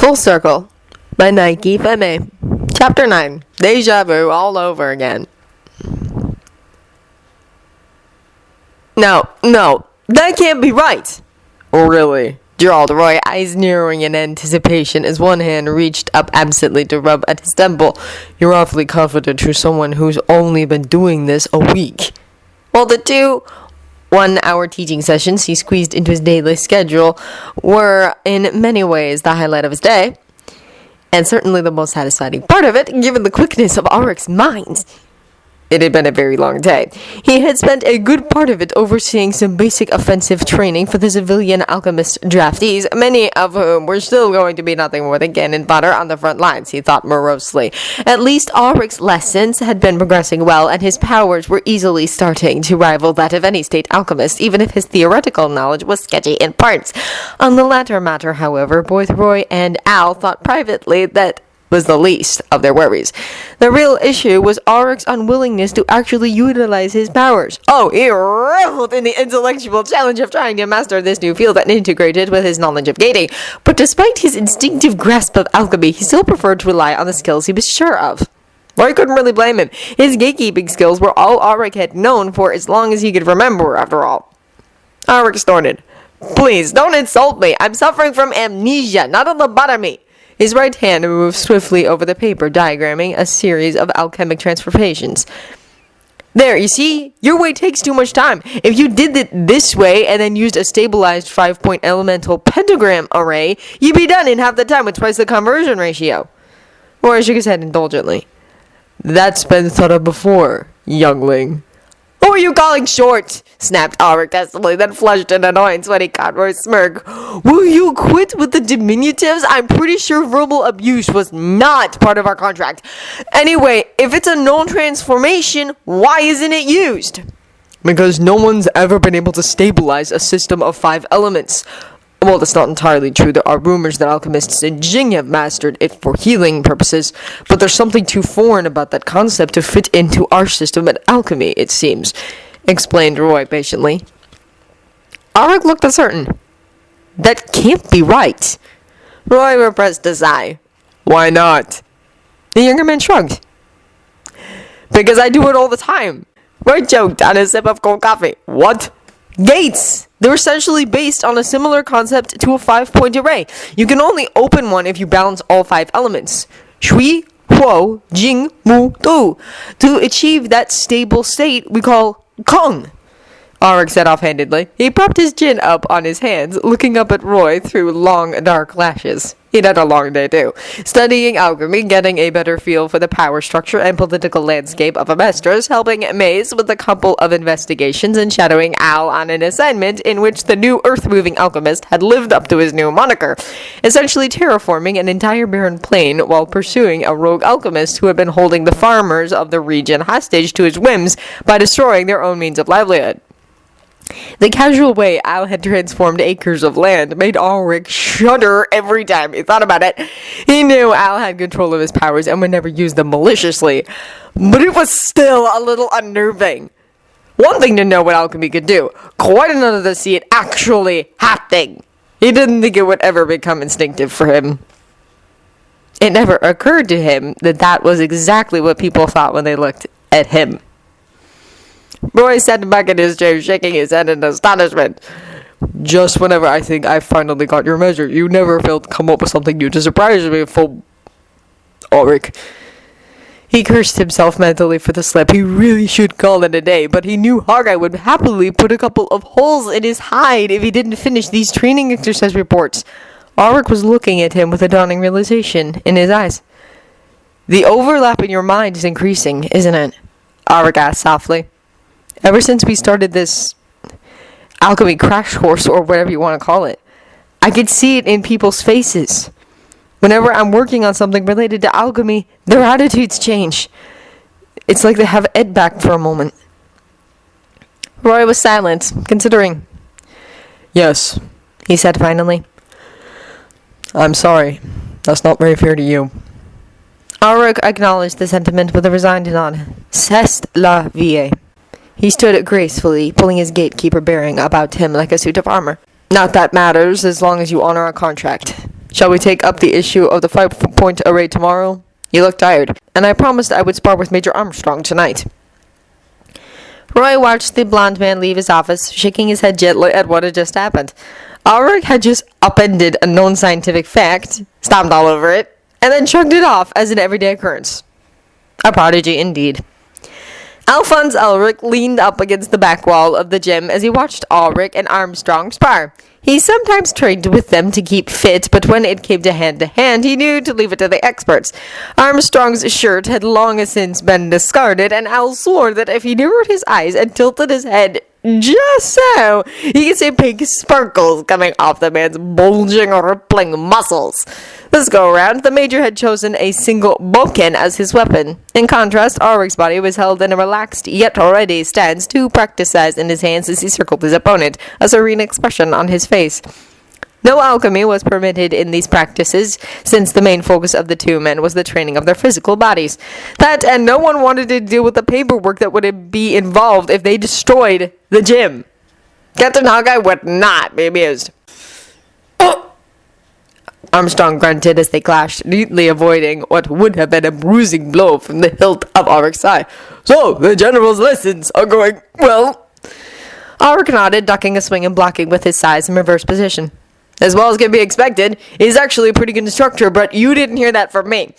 Full Circle by Nike Feme. Chapter 9. Deja vu all over again. No, that can't be right. Really? Drawled Roy, eyes narrowing in anticipation as one hand reached up absently to rub at his temple. You're awfully confident for someone who's only been doing this a week. Well, the 2 1-hour teaching sessions he squeezed into his daily schedule were in many ways the highlight of his day, and certainly the most satisfying part of it, given the quickness of Auric's mind. It had been a very long day. He had spent a good part of it overseeing some basic offensive training for the civilian alchemist draftees, many of whom were still going to be nothing more than cannon fodder on the front lines, he thought morosely. At least Auric's lessons had been progressing well, and his powers were easily starting to rival that of any state alchemist, even if his theoretical knowledge was sketchy in parts. On the latter matter, however, both Roy and Al thought privately that was the least of their worries. The real issue was Auric's unwillingness to actually utilize his powers. Oh, he reveled in the intellectual challenge of trying to master this new field and integrate it with his knowledge of gating. But despite his instinctive grasp of alchemy, he still preferred to rely on the skills he was sure of. Roy couldn't really blame him. His gatekeeping skills were all Auric had known for as long as he could remember, after all. Auric snorted. Please, don't insult me. I'm suffering from amnesia, not a lobotomy. His right hand moved swiftly over the paper, diagramming a series of alchemic transformations. There, you see? Your way takes too much time. If you did it this way and then used a stabilized 5-point elemental pentagram array, you'd be done in half the time with twice the conversion ratio. Roy shook his head indulgently. That's been thought of before, youngling. Who are you calling short? Snapped Auric testily, then flushed in annoyance when he caught Roy's smirk. Will you quit with the diminutives? I'm pretty sure verbal abuse was not part of our contract. Anyway, if it's a known transformation, why isn't it used? Because no one's ever been able to stabilize a system of 5 elements. Well, that's not entirely true. There are rumors that alchemists in Jing have mastered it for healing purposes, but there's something too foreign about that concept to fit into our system of alchemy, it seems, explained Roy patiently. Auric looked uncertain. That can't be right. Roy repressed a sigh. Why not? The younger man shrugged. Because I do it all the time. Roy choked on a sip of cold coffee. What? Gates! They're essentially based on a similar concept to a 5-point array. You can only open one if you balance all 5 elements. Shui, Huo, Jing, Mu, Du. To achieve that stable state, we call Kong. Auric said offhandedly. He propped his chin up on his hands, looking up at Roy through long, dark lashes. He'd had a long day, too. Studying alchemy, getting a better feel for the power structure and political landscape of Amestris, helping Maze with a couple of investigations, and shadowing Al on an assignment in which the new earth-moving alchemist had lived up to his new moniker, essentially terraforming an entire barren plain while pursuing a rogue alchemist who had been holding the farmers of the region hostage to his whims by destroying their own means of livelihood. The casual way Al had transformed acres of land made Auric shudder every time he thought about it. He knew Al had control of his powers and would never use them maliciously, but it was still a little unnerving. One thing to know what alchemy could do, quite another to see it actually happening. He didn't think it would ever become instinctive for him. It never occurred to him that that was exactly what people thought when they looked at him. Roy sat back in his chair, shaking his head in astonishment. Just whenever I think I finally got your measure, you never fail to come up with something new to surprise me, full Auric. He cursed himself mentally for the slip. He really should call it a day, but he knew Hawkeye would happily put a couple of holes in his hide if he didn't finish these training exercise reports. Auric was looking at him with a dawning realization in his eyes. The overlap in your mind is increasing, isn't it? Auric asked softly. Ever since we started this alchemy crash course, or whatever you want to call it, I could see it in people's faces. Whenever I'm working on something related to alchemy, their attitudes change. It's like they have Ed back for a moment. Roy was silent, considering. Yes, he said finally. I'm sorry. That's not very fair to you. Auric acknowledged the sentiment with a resigned nod. C'est la vie. He stood gracefully, pulling his gatekeeper bearing about him like a suit of armor. Not that matters, as long as you honor our contract. Shall we take up the issue of the 5-point array tomorrow? You look tired, and I promised I would spar with Major Armstrong tonight. Roy watched the blond man leave his office, shaking his head gently at what had just happened. Auric had just upended a known scientific fact, stomped all over it, and then shrugged it off as an everyday occurrence. A prodigy indeed. Alphonse Elric leaned up against the back wall of the gym as he watched Auric and Armstrong spar. He sometimes trained with them to keep fit, but when it came to hand, he knew to leave it to the experts. Armstrong's shirt had long since been discarded, and Al swore that if he narrowed his eyes and tilted his head just so, he could see pink sparkles coming off the man's bulging, rippling muscles. This go-around, the Major had chosen a single bokken as his weapon. In contrast, Auric's body was held in a relaxed, yet ready stance, two practice size in his hands as he circled his opponent, a serene expression on his face. No alchemy was permitted in these practices, since the main focus of the two men was the training of their physical bodies. That, and no one wanted to deal with the paperwork that would be involved if they destroyed the gym. Captain Hawkeye would not be amused. Armstrong grunted as they clashed, neatly avoiding what would have been a bruising blow from the hilt of Auric's thigh. So, the General's lessons are going well. Auric nodded, ducking a swing and blocking with his size in reverse position. As well as can be expected, he's actually a pretty good instructor, but you didn't hear that from me.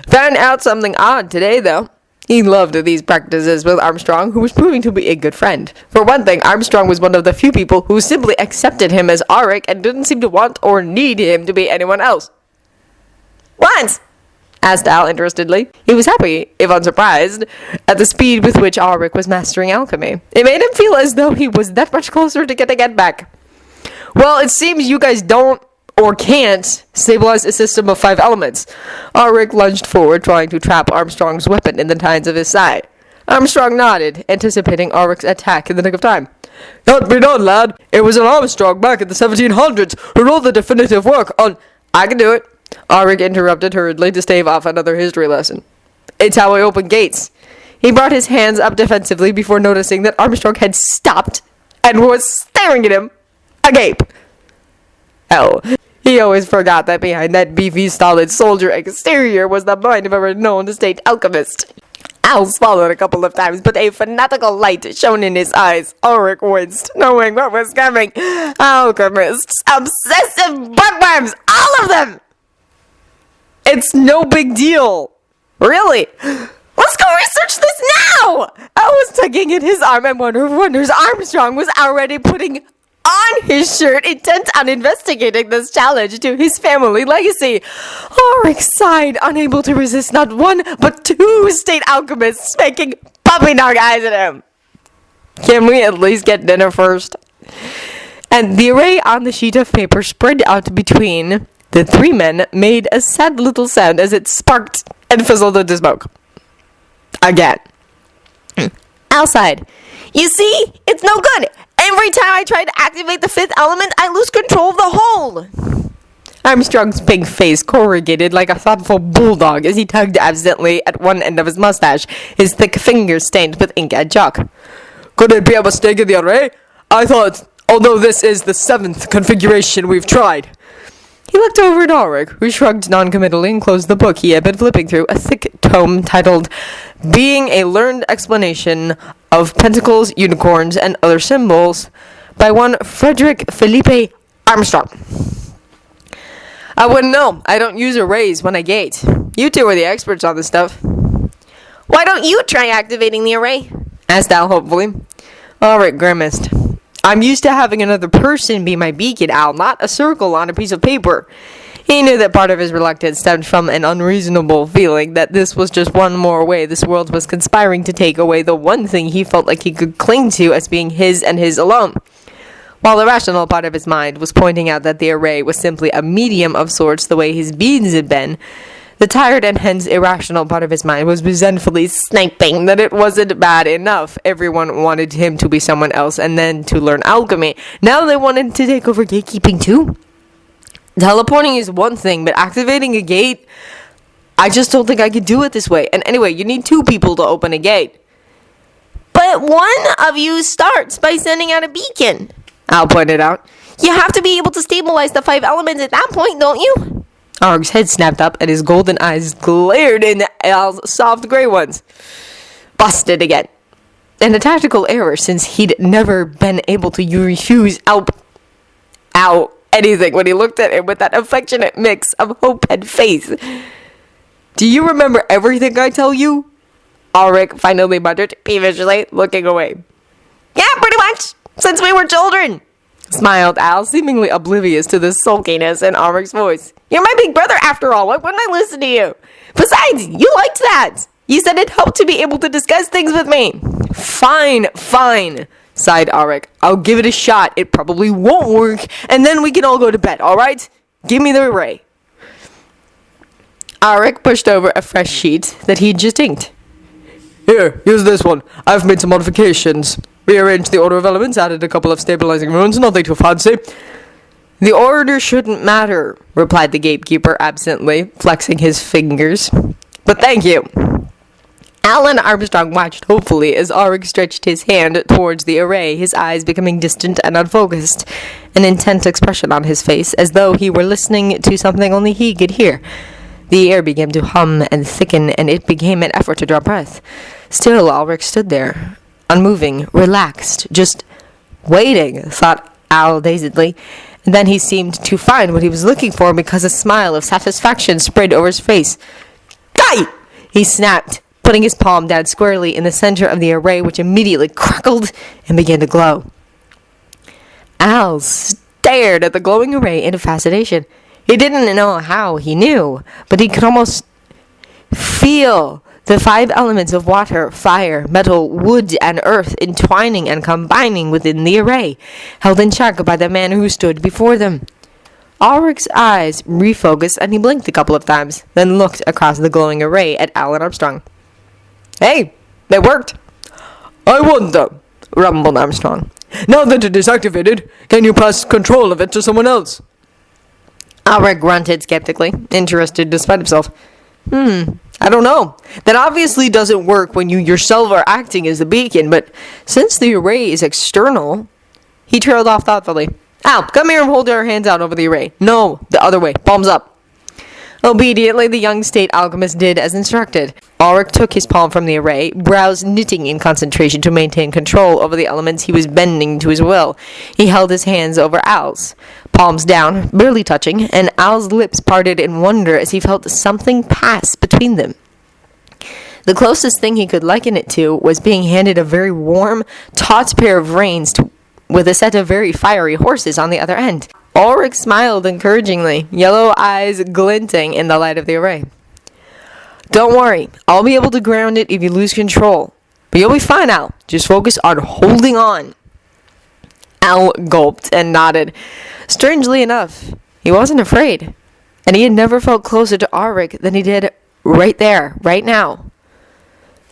Found out something odd today, though. He loved these practices with Armstrong, who was proving to be a good friend. For one thing, Armstrong was one of the few people who simply accepted him as Auric and didn't seem to want or need him to be anyone else. What? Asked Al interestedly. He was happy, if unsurprised, at the speed with which Auric was mastering alchemy. It made him feel as though he was that much closer to getting it back. Well, it seems you guys don't or can't stabilize a system of 5 elements. Auric lunged forward, trying to trap Armstrong's weapon in the tines of his side. Armstrong nodded, anticipating Auric's attack in the nick of time. Can't be done, lad. It was an Armstrong back in the 1700s who wrote the definitive work on... I can do it. Auric interrupted hurriedly to stave off another history lesson. It's how I open gates. He brought his hands up defensively before noticing that Armstrong had stopped and was staring at him. Agape. Oh, he always forgot that behind that beefy, stolid soldier exterior was the mind of a renowned state alchemist. Al swallowed a couple of times, but a fanatical light shone in his eyes. Auric winced, knowing what was coming. Alchemists, obsessive bookworms, all of them! It's no big deal. Really? Let's go research this now! Al was tugging at his arm, and wonder of wonders, Armstrong was already putting on his shirt, intent on investigating this challenge to his family legacy. Auric sighed, unable to resist not one, but 2 state alchemists making puppy dog eyes at him. Can we at least get dinner first? And the array on the sheet of paper spread out between the 3 men made a sad little sound as it sparked and fizzled into smoke. Again. Outside. You see? It's no good. Every time I try to activate the 5th element, I lose control of the whole. Armstrong's big face corrugated like a thoughtful bulldog as he tugged absently at one end of his mustache, his thick fingers stained with ink and chalk. Could it be a mistake in the array? I thought, although this is the 7th configuration we've tried. He looked over at Auric, who shrugged noncommittally and closed the book he had been flipping through, a thick tome titled Being a Learned Explanation of Pentacles, Unicorns, and Other Symbols by one Frederick Felipe Armstrong. I wouldn't know. I don't use arrays when I gate. You 2 are the experts on this stuff. Why don't you try activating the array? Asked Al hopefully. Auric grimaced. I'm used to having another person be my beacon, Al, not a circle on a piece of paper. He knew that part of his reluctance stemmed from an unreasonable feeling that this was just one more way this world was conspiring to take away the one thing he felt like he could cling to as being his and his alone. While the rational part of his mind was pointing out that the array was simply a medium of sorts the way his beans had been, the tired and hence irrational part of his mind was resentfully sniping that it wasn't bad enough. Everyone wanted him to be someone else and then to learn alchemy. Now they wanted to take over gatekeeping too. Teleporting is one thing, but activating a gate, I just don't think I could do it this way. And anyway, you need 2 people to open a gate. But one of you starts by sending out a beacon, Al pointed out. You have to be able to stabilize the 5 elements at that point, don't you? Auric's head snapped up and his golden eyes glared into Al's soft gray ones. Busted again. And a tactical error, since he'd never been able to refuse Al anything when he looked at him with that affectionate mix of hope and faith. Do you remember everything I tell you? Auric finally muttered peevishly, looking away. Yeah, pretty much, since we were children, smiled Al, seemingly oblivious to the sulkiness in Auric's voice. You're my big brother after all, why wouldn't I listen to you? Besides, you liked that. You said it helped to be able to discuss things with me. Fine, sighed Auric. I'll give it a shot. It probably won't work, and then we can all go to bed, alright? Give me the array. Auric pushed over a fresh sheet that he'd just inked. Here, use this one. I've made some modifications. Rearranged the order of elements, added a couple of stabilizing runes, nothing too fancy. The order shouldn't matter, replied the Gatekeeper absently, flexing his fingers. But thank you. Alan Armstrong watched hopefully as Auric stretched his hand towards the array, his eyes becoming distant and unfocused, an intent expression on his face, as though he were listening to something only he could hear. The air began to hum and thicken, and it became an effort to draw breath. Still, Auric stood there, unmoving, relaxed, just waiting, thought Al dazedly. And then he seemed to find what he was looking for, because a smile of satisfaction spread over his face. Die! He snapped, putting his palm down squarely in the center of the array, which immediately crackled and began to glow. Al stared at the glowing array in fascination. He didn't know how he knew, but he could almost feel the 5 elements of water, fire, metal, wood, and earth entwining and combining within the array, held in check by the man who stood before them. Auric's eyes refocused, and he blinked a couple of times, then looked across the glowing array at Alan Armstrong. Hey, they worked. I wonder, rumbled Armstrong. Now that it is activated, can you pass control of it to someone else? Auric grunted skeptically, interested despite himself. I don't know. That obviously doesn't work when you yourself are acting as the beacon, but since the array is external... He trailed off thoughtfully. Al, come here and hold your hands out over the array. No, the other way. Palms up. Obediently, the young state alchemist did as instructed. Auric took his palm from the array, brows knitting in concentration to maintain control over the elements he was bending to his will. He held his hands over Al's, palms down, barely touching, and Al's lips parted in wonder as he felt something pass between them. The closest thing he could liken it to was being handed a very warm, taut pair of reins with a set of very fiery horses on the other end. Auric smiled encouragingly, yellow eyes glinting in the light of the array. Don't worry, I'll be able to ground it if you lose control. But you'll be fine, Al. Just focus on holding on. Al gulped and nodded. Strangely enough, he wasn't afraid. And he had never felt closer to Auric than he did right there, right now.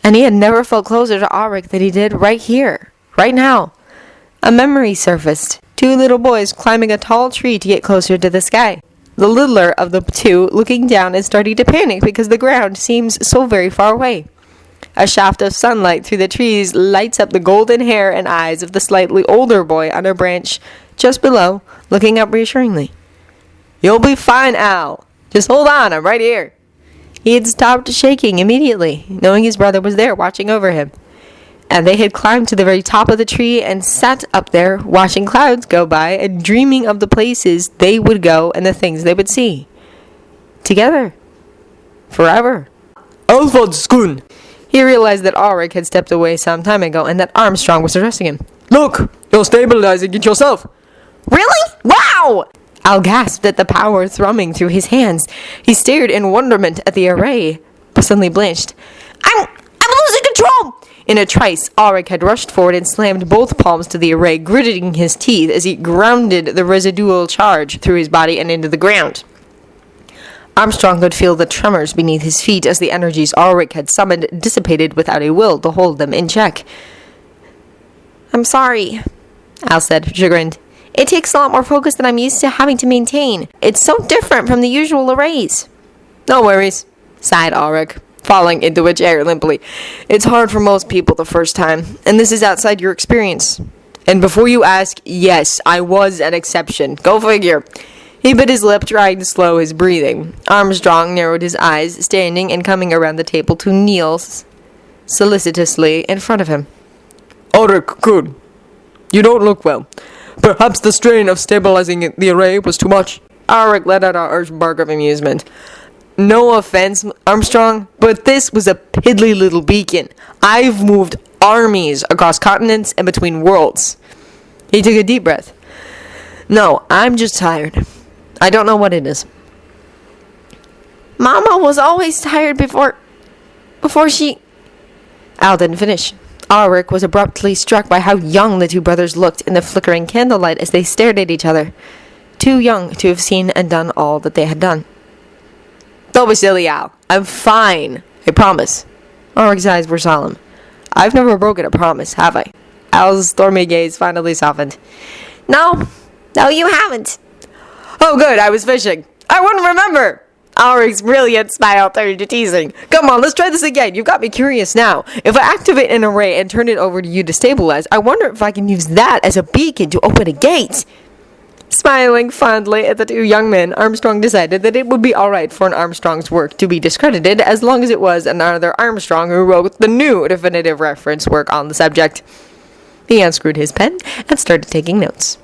And he had never felt closer to Auric than he did right here, right now. A memory surfaced. 2 little boys climbing a tall tree to get closer to the sky. The littler of the 2 looking down and starting to panic because the ground seems so very far away. A shaft of sunlight through the trees lights up the golden hair and eyes of the slightly older boy on a branch just below, looking up reassuringly. You'll be fine, Al. Just hold on, I'm right here. He had stopped shaking immediately, knowing his brother was there watching over him. And they had climbed to the very top of the tree and sat up there, watching clouds go by and dreaming of the places they would go and the things they would see. Together. Forever. Alfredskun! He realized that Auric had stepped away some time ago and that Armstrong was addressing him. Look! You're stabilizing it yourself! Really? Wow! Al gasped at the power thrumming through his hands. He stared in wonderment at the array, but suddenly blanched. I'm losing control! In a trice, Auric had rushed forward and slammed both palms to the array, gritting his teeth as he grounded the residual charge through his body and into the ground. Armstrong could feel the tremors beneath his feet as the energies Auric had summoned dissipated without a will to hold them in check. I'm sorry, Al said, chagrined. It takes a lot more focus than I'm used to having to maintain. It's so different from the usual arrays. No worries, sighed Auric, falling into a chair limply. It's hard for most people the first time, and this is outside your experience. And before you ask, yes, I was an exception. Go figure. He bit his lip, trying to slow his breathing. Armstrong narrowed his eyes, standing and coming around the table to kneel solicitously in front of him. Auric, good. You don't look well. Perhaps the strain of stabilizing the array was too much. Auric let out a harsh bark of amusement. No offense, Armstrong, but this was a piddly little beacon. I've moved armies across continents and between worlds. He took a deep breath. No, I'm just tired. I don't know what it is. Mama was always tired before she... Al didn't finish. Auric was abruptly struck by how young the two brothers looked in the flickering candlelight as they stared at each other. Too young to have seen and done all that they had done. Don't be silly, Al. I'm fine. I promise. Auric's eyes were solemn. I've never broken a promise, have I? Al's stormy gaze finally softened. No, you haven't. Oh, good, I was fishing. I wouldn't remember. Auric's brilliant smile turned to teasing. Come on, let's try this again. You've got me curious now. If I activate an array and turn it over to you to stabilize, I wonder if I can use that as a beacon to open a gate. Smiling fondly at the two young men, Armstrong decided that it would be alright for an Armstrong's work to be discredited as long as it was another Armstrong who wrote the new definitive reference work on the subject. He unscrewed his pen and started taking notes.